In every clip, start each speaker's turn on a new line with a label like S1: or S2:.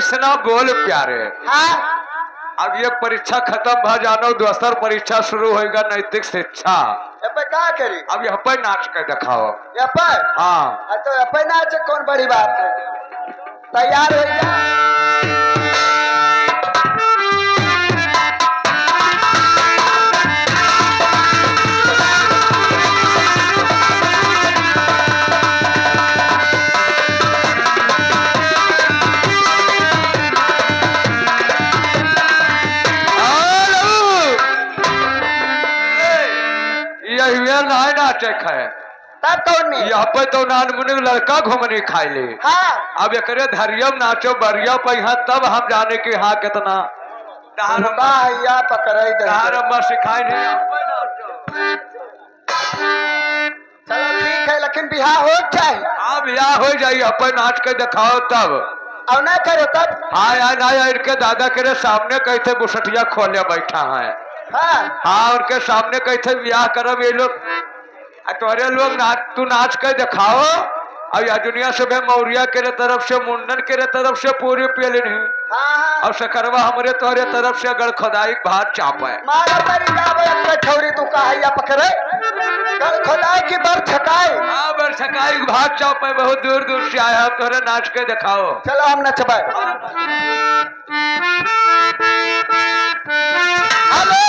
S1: ऐसा बोल प्यारे।
S2: हाँ
S1: अब ये परीक्षा खत्म भ जानो, दूसर परीक्षा शुरू होगा नैतिक शिक्षा।
S2: ये पे का करी?
S1: अब यहाँ पर नाच के दिखाओ।
S2: ये पे
S1: हाँ
S2: तो ये पे नाच कौन बड़ी बात है? तैयार हो जा। नाचे है तब कौन नहीं?
S1: यहाँ पे तो नान मुनि लड़का घूमने खाई ले।
S2: हाँ
S1: अब एक धरियम नाचो बरिया पे यहाँ तब हम जाने की हाँ कितना
S2: या पकड़ाई दे
S1: सिखाई नहीं।
S2: चलो ठीक है, लेकिन बिहार हो जाए।
S1: अब यहाँ हो जाइए अपन नाच के दिखाओ तब।
S2: अब ना करो तब।
S1: हाँ यार ना यार, इनके दादा के सामने कैसे बुसटिया खोले बैठा है। हाँ उनके सामने कैसे ब्याह करब ये लोग। तोरे लोग नाच, तू नाच के दिखाओ। अब या दुनिया से भी मौरिया के तरफ से, मुंडन के तरफ से पूरी पेली नहीं। और सकरवा हमारे तोरे तरफ से अगर खुदाई भात चापे
S2: छोरी तू कहा पकड़े खुदाई की बर छकाई।
S1: हाँ बर छकाई भात चापे, बहुत दूर दूर से आया। तोरे नाच के दिखाओ।
S2: चलो हम नचबे। हेलो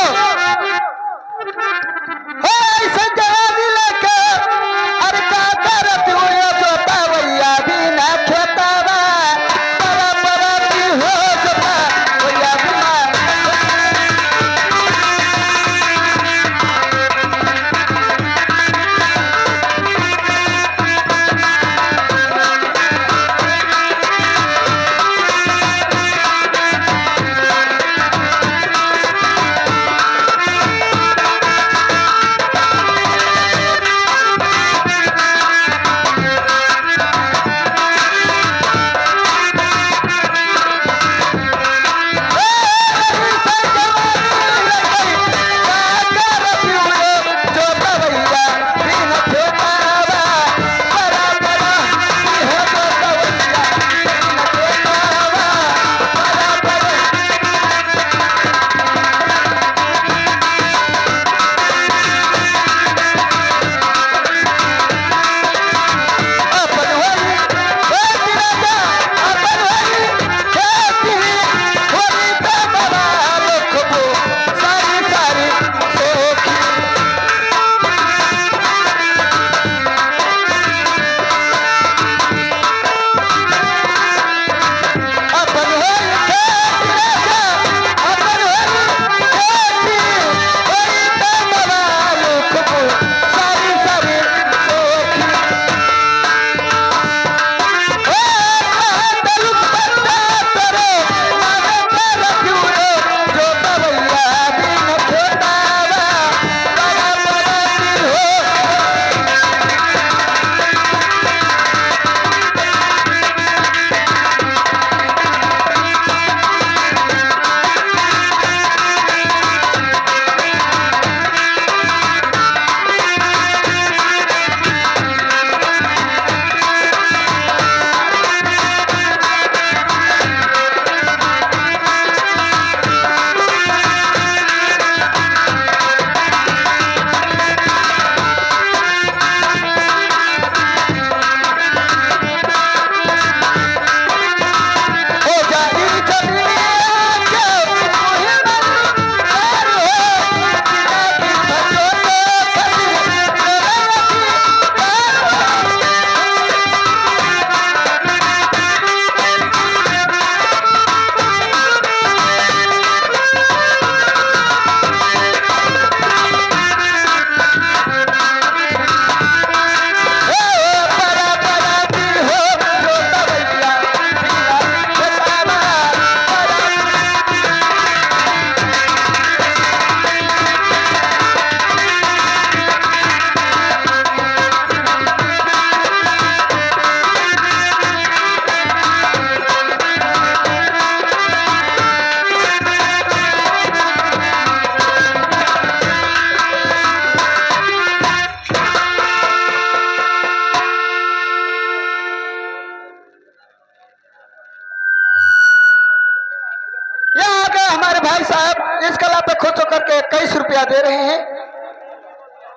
S2: रुपया दे रहे हैं।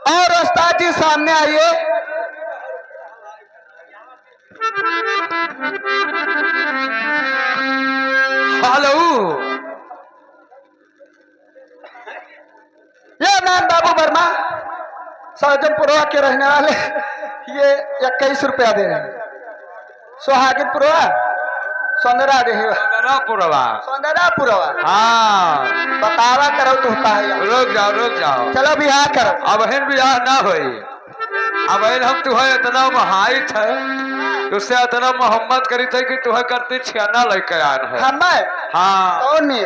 S2: और उस्ताद जी सामने आइए।
S1: हेलो,
S2: ये नाम बाबू वर्मा सहजनपुरवा के रहने वाले, ये 21 रुपया दे रहे हैं। सुहागिनपुरवा सौंदरा दे सौंदरापुरवा।
S1: हाँ
S2: बतावा करो तू का है।
S1: रुक जाओ
S2: चलो बिहार करो।
S1: अब हन बियाह ना होई। अब हम तुम्हें इतना महाइट है, तुझसे इतना मोहम्मत करी थे कि तुम्हें करती छियाना लेकर आन है।
S2: हमें
S1: हाँ
S2: कौन नहीं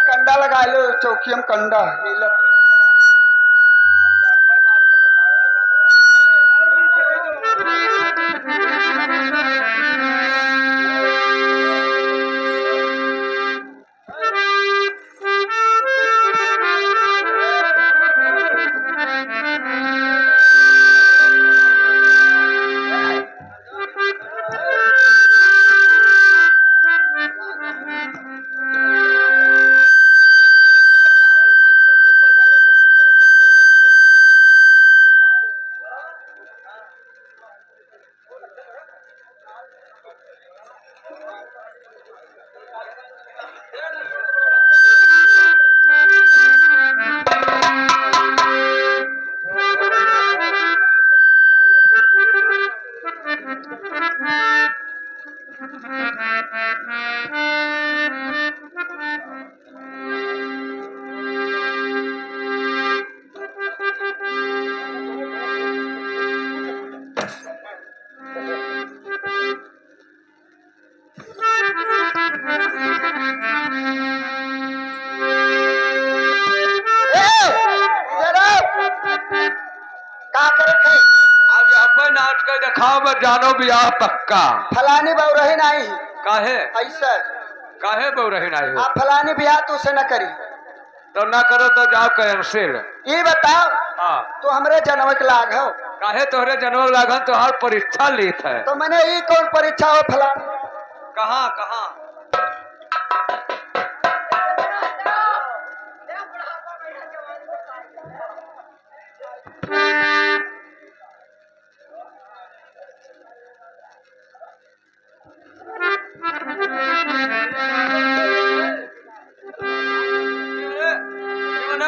S2: कंडा लगा लो चौकी में कंडा
S1: नाच कर दिखाओ मैं जानो बियाह पक्का।
S2: फलानी बहु रही नहीं
S1: काहे
S2: ऐसा
S1: काहे बहु रही नहीं हो?
S2: आप फलानी बियाह तो उसे न करी
S1: तो ना करो तो जाओ कैंसिल।
S2: ये बताओ
S1: हाँ
S2: तो हमरे जन्म के लाग हो
S1: काहे तोहरे जन्म लागन तो हर परीक्षा लीत है।
S2: तो मैंने ये कौन परीक्षा हो फलानी
S1: कहाँ कहाँ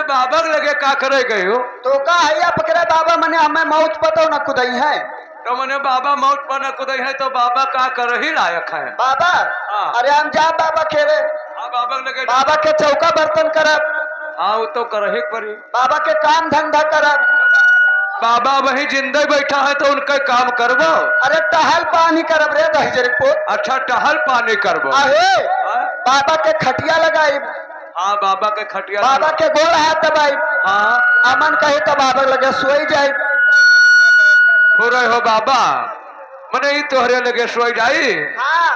S1: बाबा लगे का करे गए हो?
S2: तो का हैया पकड़े बाबा मने हमें मौत पतो न कुदई है।
S1: तो मने बाबा मौत पर न कुदई है तो बाबा का कर ही लायक है।
S2: बाबा
S1: हाँ।
S2: अरे हम जा बाबा खेरे
S1: बाबा लगे
S2: बाबा के चौका बर्तन करब।
S1: हाँ वो तो कर ही पड़ी।
S2: बाबा के काम धंधा करब।
S1: बाबा वही जिंदे बैठा है तो उनका काम करबो।
S2: अरे टहल पानी करब रे दहजरपुर।
S1: अच्छा टहल पानी करबो।
S2: अहे बाबा के खटिया लगाई।
S1: हाँ बाबा के खटिया
S2: बाबा के गोड़ हाथ दबाई।
S1: हाँ
S2: अमन कहे तो बाबा लगे सोई जाए।
S1: हो रहे हो बाबा मने ही तोहरे लगे सोई जाई।
S2: हाँ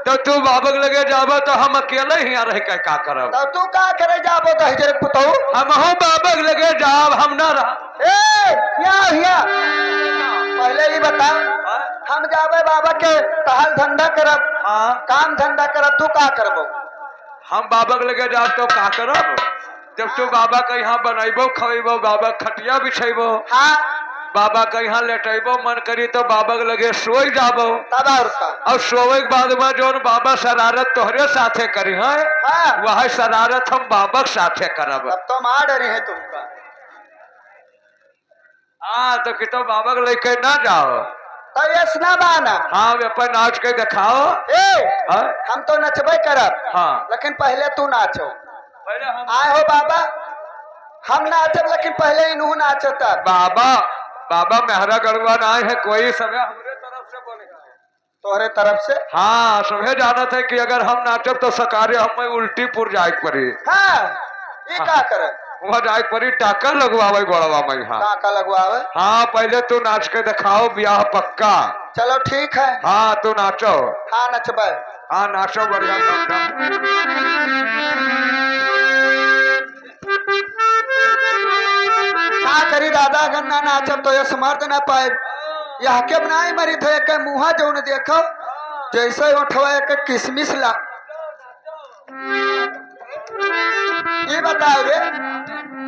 S1: तो तू बाबा लगे जाबो तो हम अकेले ही रह के का करब?
S2: तो तू का करे जाबो दहजरपुर तो
S1: हम हो बाबा लगे जाब हम ना रह।
S2: या पहले ही बता हम जाबे बाबा के टहल धंधा करब।
S1: हाँ
S2: काम धंधा करब तू का करबो?
S1: हम बाबा लगे जाब तो का करब? जब तू बाबा के यहाँ बनैबो खवेबो बाबा खटिया बिछेबो।
S2: हाँ
S1: बाबा के यहाँ लेटेबो मन करी तो बाबा लगे सोई जाबो।
S2: तब
S1: और सोवे के बाद में जो बाबा शरारत तोहरे साथे करी है
S2: हाँ।
S1: वह शरारत हम बाबा के साथे करब।
S2: तब तो मार डरी है तुमका।
S1: हाँ तो कि तो बाबा लेके ना जाओ
S2: तो यस ना बाना।
S1: हाँ अपन नाच के दिखाओ। हाँ?
S2: हम तो नचबे करब।
S1: हाँ
S2: लेकिन पहले तू नाचो।
S1: पहले हम
S2: आए हो बाबा हम नाचब लेकिन पहले इनहू नाचो तब।
S1: बाबा बाबा मेहरा गढ़वा ना है कोई समय हमरे तरफ से बोलेगा।
S2: तोहरे तरफ से
S1: हाँ समझे जाना था कि अगर हम नाचब तो सकारे हमें उल्टीपुर जाए पड़ी।
S2: हाँ ये का करे
S1: वहाँ जाए पड़ी टाका लगवावे गोड़वा में। हाँ
S2: टाका लगवावे।
S1: हाँ पहले तू नाच के दिखाओ ब्याह पक्का।
S2: चलो ठीक है।
S1: हाँ तू नाचो।
S2: हाँ नचबे।
S1: हाँ नाचो बढ़िया
S2: का करी दादा गन्ना नाचब तो ये समर्थ ना पाए। यह के बनाई मरी थे के मुहा जौन देखो जैसे उठवा के किसमिस ला ये बताओ रे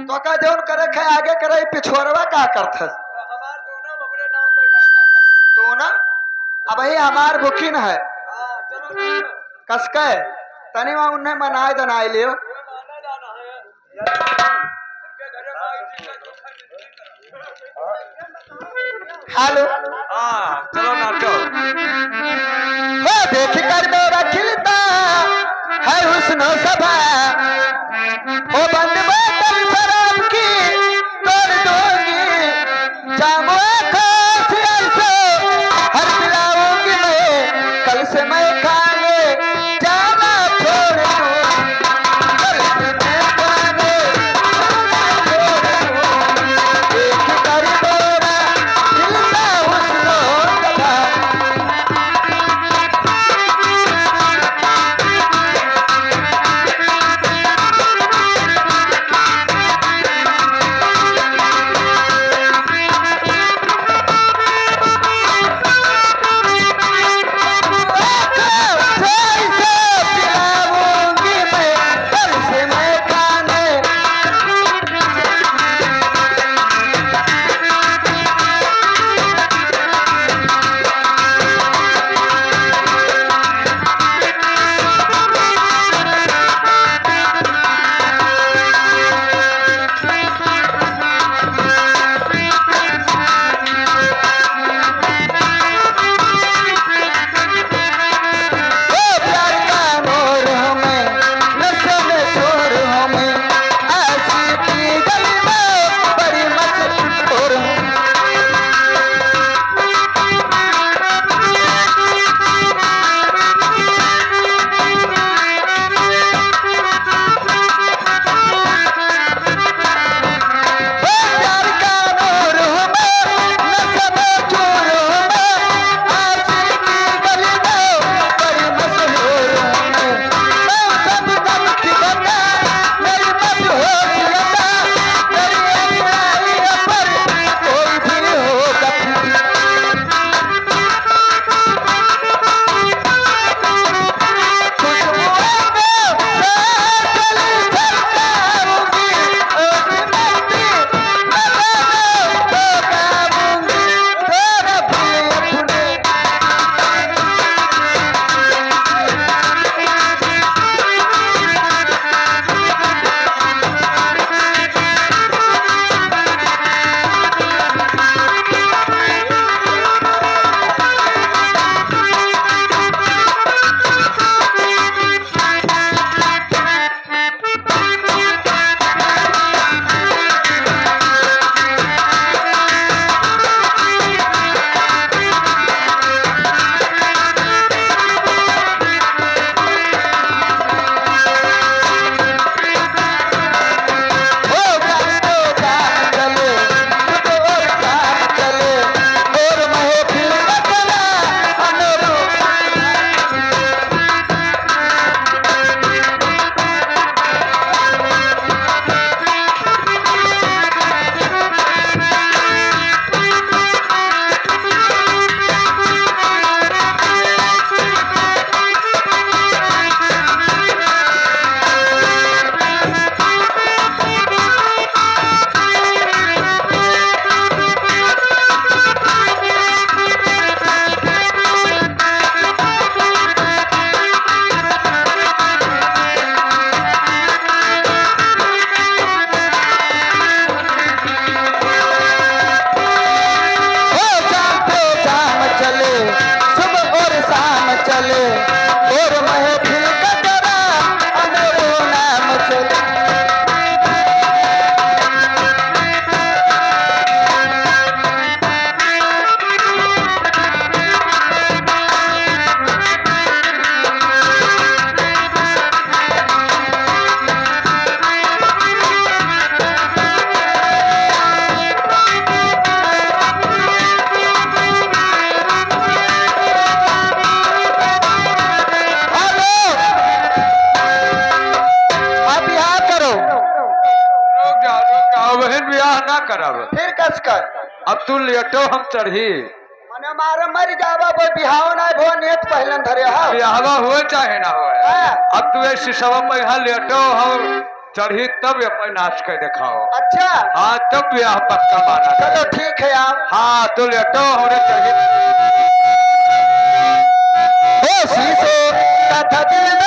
S2: तो का जौन करे खे आगे करे पिछोरवा का करथस तो ना अब ही हमार बुकिन है कसके तनी वहां उन्हें मनाए दनाए लियो हेलो
S1: चलो नाचो
S2: हो देख कर मेरा खिलता है हुस्न सभा ओ बंद बोतल शराब की तोड़ दूंगी जामो खास ऐसो हर पिलाऊंगी मैं कल से मैं खाने जाना छोड़ दूं कल से मैं खाने देख कर मेरा खिलता हुस्न सभा
S1: करब
S2: फिर कस कर
S1: अब तू लेटो हम चढ़ी
S2: मने मारे मर जावा कोई बिहाव ना भो नेत पहलन धरे हा
S1: बिहावा हुए चाहे ना हुए
S2: हाँ।
S1: अब तू ऐसी सब पे यहाँ लेटो हम चढ़ी तब अपन नाच कर दिखाओ।
S2: अच्छा
S1: हाँ तब ब्याह पक्का माना
S2: चलो
S1: जाए।
S2: ठीक है आप
S1: हाँ तो लेटो हमरे चढ़ी
S2: शीशो तथा दिल में